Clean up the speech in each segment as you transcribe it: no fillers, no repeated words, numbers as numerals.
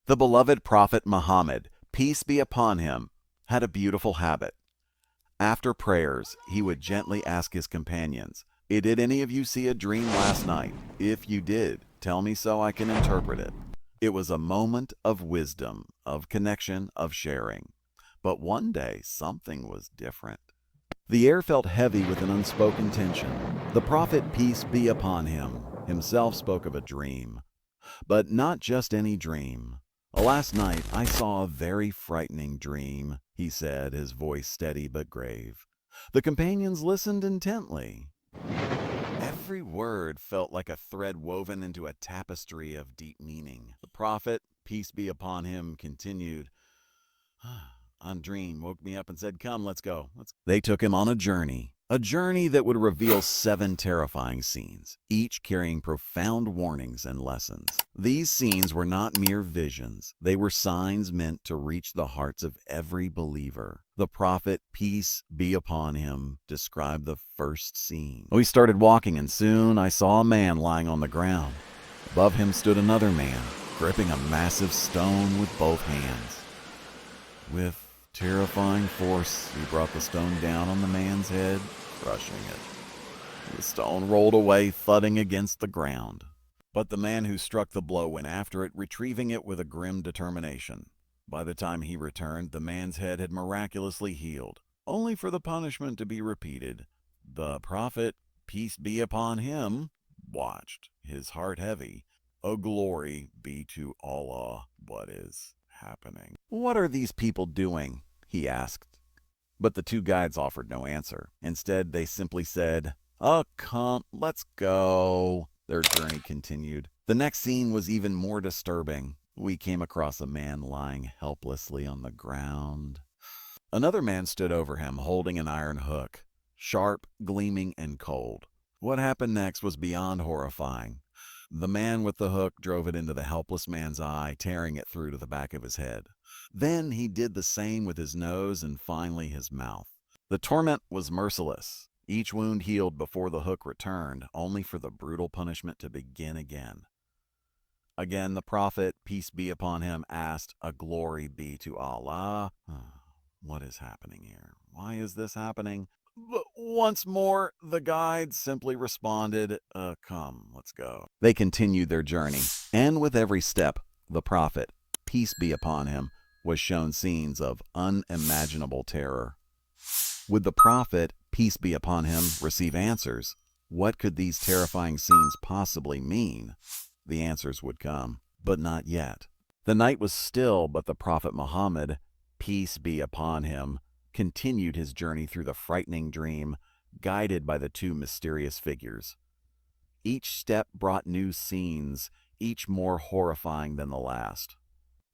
The beloved Prophet Muhammad, peace be upon him, had a beautiful habit. After prayers, he would gently ask his companions, Did any of you see a dream last night? If you did, tell me so I can interpret it. It was a moment of wisdom, of connection, of sharing. But one day, something was different. The air felt heavy with an unspoken tension. The Prophet, peace be upon him, himself spoke of a dream. But not just any dream. Last night I saw a very frightening dream, he said, his voice steady but grave. The companions listened intently. Every word felt like a thread woven into a tapestry of deep meaning. The Prophet, peace be upon him, continued, "On dream woke me up and said, 'Come, let's go.'" They took him on a journey that would reveal 7 terrifying scenes, each carrying profound warnings and lessons. These scenes were not mere visions. They were signs meant to reach the hearts of every believer. The Prophet, peace be upon him, described the first scene. We started walking, and soon I saw a man lying on the ground. Above him stood another man, gripping a massive stone with both hands. With terrifying force, he brought the stone down on the man's head, crushing it. The stone rolled away, thudding against the ground. But the man who struck the blow went after it, retrieving it with a grim determination. By the time he returned, the man's head had miraculously healed, only for the punishment to be repeated. The Prophet, peace be upon him, watched, his heart heavy. "Oh, glory be to Allah, what is happening?" "What are these people doing?" he asked. But the 2 guides offered no answer. Instead, they simply said, "Oh, come, let's go." Their journey continued. The next scene was even more disturbing. We came across a man lying helplessly on the ground. Another man stood over him, holding an iron hook, sharp, gleaming, and cold. What happened next was beyond horrifying. The man with the hook drove it into the helpless man's eye, tearing it through to the back of his head. Then he did the same with his nose and finally his mouth. The torment was merciless. Each wound healed before the hook returned, only for the brutal punishment to begin again. Again, the Prophet, peace be upon him, asked, "A glory be to Allah." What is happening here? Why is this happening? But once more, the guides simply responded, "Come, let's go." They continued their journey, and with every step, the Prophet, peace be upon him, was shown scenes of unimaginable terror. Would the Prophet, peace be upon him, receive answers? What could these terrifying scenes possibly mean? The answers would come, but not yet. The night was still, but the Prophet Muhammad, peace be upon him, continued his journey through the frightening dream, guided by the 2 mysterious figures. Each step brought new scenes, each more horrifying than the last.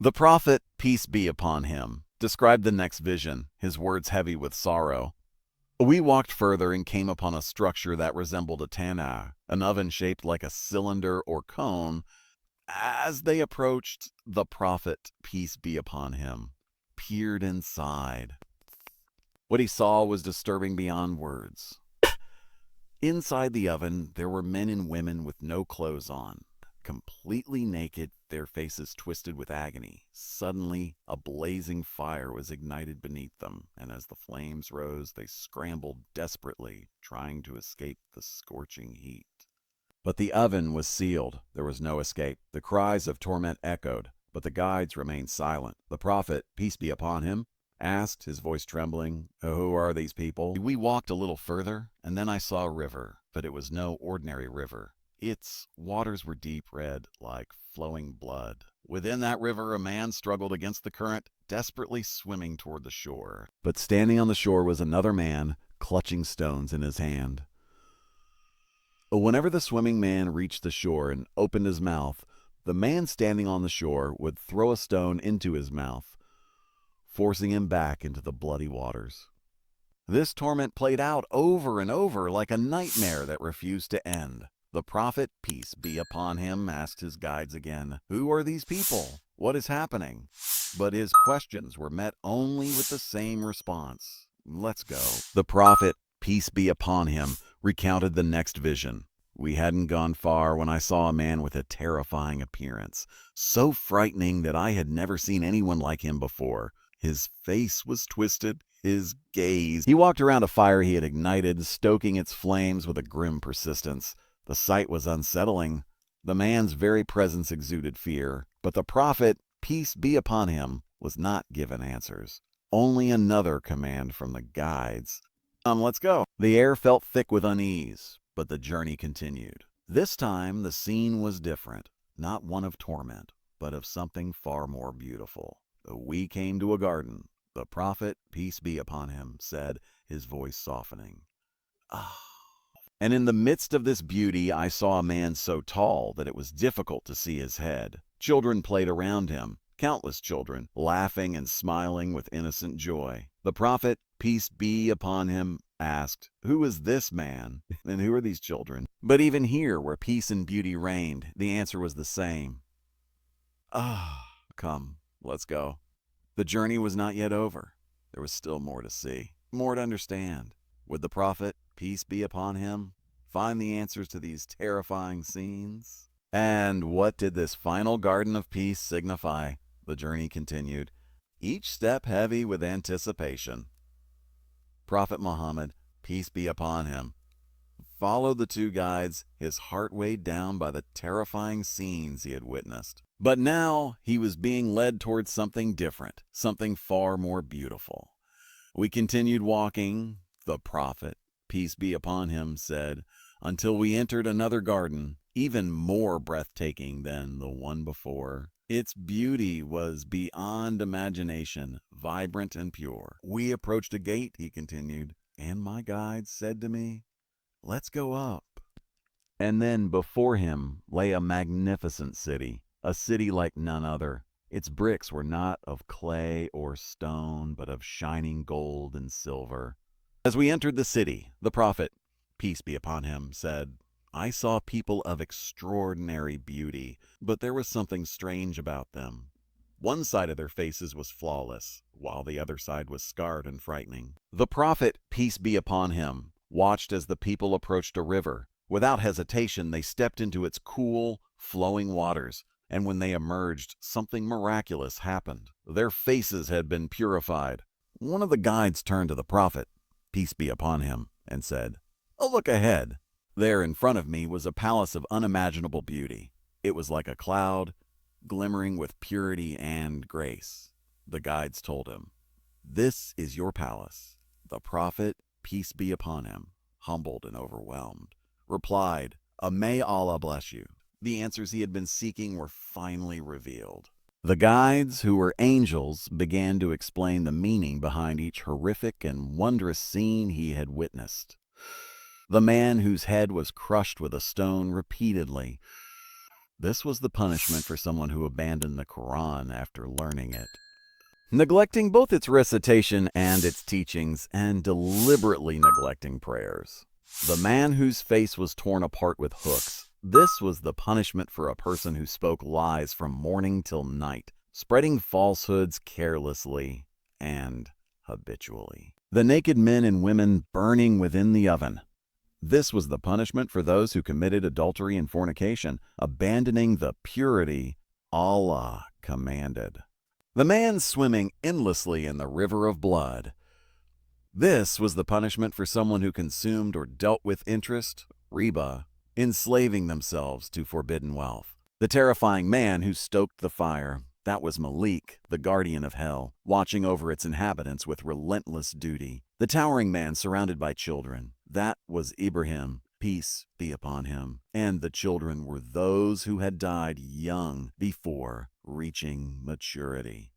The Prophet, peace be upon him, described the next vision, his words heavy with sorrow. We walked further and came upon a structure that resembled a tanah, an oven shaped like a cylinder or cone. As they approached, the Prophet, peace be upon him, peered inside. What he saw was disturbing beyond words. Inside the oven, there were men and women with no clothes on, completely naked, their faces twisted with agony. Suddenly, a blazing fire was ignited beneath them, and as the flames rose, they scrambled desperately, trying to escape the scorching heat. But the oven was sealed. There was no escape. The cries of torment echoed, but the guides remained silent. The Prophet, peace be upon him, asked, his voice trembling, "Who are these people?" We walked a little further, and then I saw a river, but it was no ordinary river. Its waters were deep red, like flowing blood. Within that river, a man struggled against the current, desperately swimming toward the shore. But standing on the shore was another man, clutching stones in his hand. Whenever the swimming man reached the shore and opened his mouth, the man standing on the shore would throw a stone into his mouth, forcing him back into the bloody waters. This torment played out over and over like a nightmare that refused to end. The Prophet, peace be upon him, asked his guides again, "Who are these people? What is happening?" But his questions were met only with the same response, "Let's go." The Prophet, peace be upon him, recounted the next vision. We hadn't gone far when I saw a man with a terrifying appearance, so frightening that I had never seen anyone like him before. His face was twisted, his gaze. He walked around a fire he had ignited, stoking its flames with a grim persistence. The sight was unsettling. The man's very presence exuded fear, but the prophet, peace be upon him, was not given answers. Only another command from the guides. Let's go. The air felt thick with unease, but the journey continued. This time the scene was different, not one of torment, but of something far more beautiful. We came to a garden. The prophet, peace be upon him, said, his voice softening. Ah. And in the midst of this beauty I saw a man so tall that it was difficult to see his head. Children played around him, countless children, laughing and smiling with innocent joy. The prophet, peace be upon him, asked, "Who is this man, and who are these children?" But even here, where peace and beauty reigned, the answer was the same. Come, let's go. The journey was not yet over. There was still more to see, more to understand. Would the prophet, peace be upon him, find the answers to these terrifying scenes? And what did this final garden of peace signify? The journey continued, each step heavy with anticipation. Prophet Muhammad, peace be upon him, followed the two guides, his heart weighed down by the terrifying scenes he had witnessed. But now he was being led towards something different, something far more beautiful. We continued walking. The prophet, peace be upon him, said, until we entered another garden, even more breathtaking than the one before. Its beauty was beyond imagination, vibrant and pure. We approached a gate, he continued, and my guide said to me, let's go up. And then before him lay a magnificent city, a city like none other. Its bricks were not of clay or stone, but of shining gold and silver. As we entered the city, the prophet, peace be upon him, said, I saw people of extraordinary beauty, but there was something strange about them. One side of their faces was flawless, while the other side was scarred and frightening. The prophet, peace be upon him, watched as the people approached a river. Without hesitation, they stepped into its cool, flowing waters, and when they emerged, something miraculous happened. Their faces had been purified. One of the guides turned to the prophet, peace be upon him, and said, "Oh, look ahead." There in front of me was a palace of unimaginable beauty. It was like a cloud, glimmering with purity and grace. The guides told him, "This is your palace." The prophet, peace be upon him, humbled and overwhelmed, replied, "May Allah bless you." The answers he had been seeking were finally revealed. The guides, who were angels, began to explain the meaning behind each horrific and wondrous scene he had witnessed. The man whose head was crushed with a stone repeatedly. This was the punishment for someone who abandoned the Quran after learning it, neglecting both its recitation and its teachings, and deliberately neglecting prayers. The man whose face was torn apart with hooks. This was the punishment for a person who spoke lies from morning till night, spreading falsehoods carelessly and habitually. The naked men and women burning within the oven. This was the punishment for those who committed adultery and fornication, abandoning the purity Allah commanded. The man swimming endlessly in the river of blood. This was the punishment for someone who consumed or dealt with interest, riba, enslaving themselves to forbidden wealth. The terrifying man who stoked the fire. That was Malik, the guardian of hell, watching over its inhabitants with relentless duty. The towering man surrounded by children. That was Ibrahim, peace be upon him. And the children were those who had died young before reaching maturity.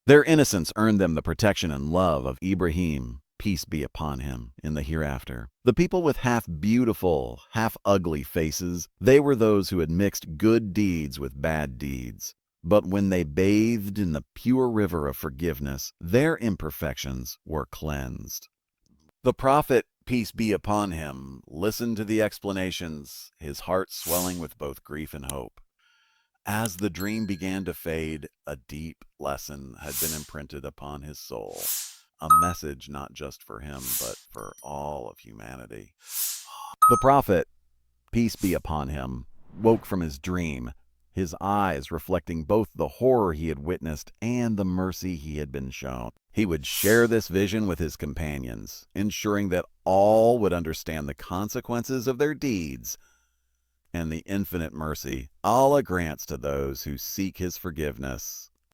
Their innocence earned them the protection and love of Ibrahim, peace be upon him, in the hereafter. The people with half beautiful, half ugly faces, they were those who had mixed good deeds with bad deeds. But when they bathed in the pure river of forgiveness, their imperfections were cleansed. The prophet, peace be upon him, listened to the explanations, his heart swelling with both grief and hope. As the dream began to fade, a deep lesson had been imprinted upon his soul. A message not just for him, but for all of humanity. The prophet, peace be upon him, woke from his dream, his eyes reflecting both the horror he had witnessed and the mercy he had been shown. He would share this vision with his companions, ensuring that all would understand the consequences of their deeds and the infinite mercy Allah grants to those who seek his forgiveness.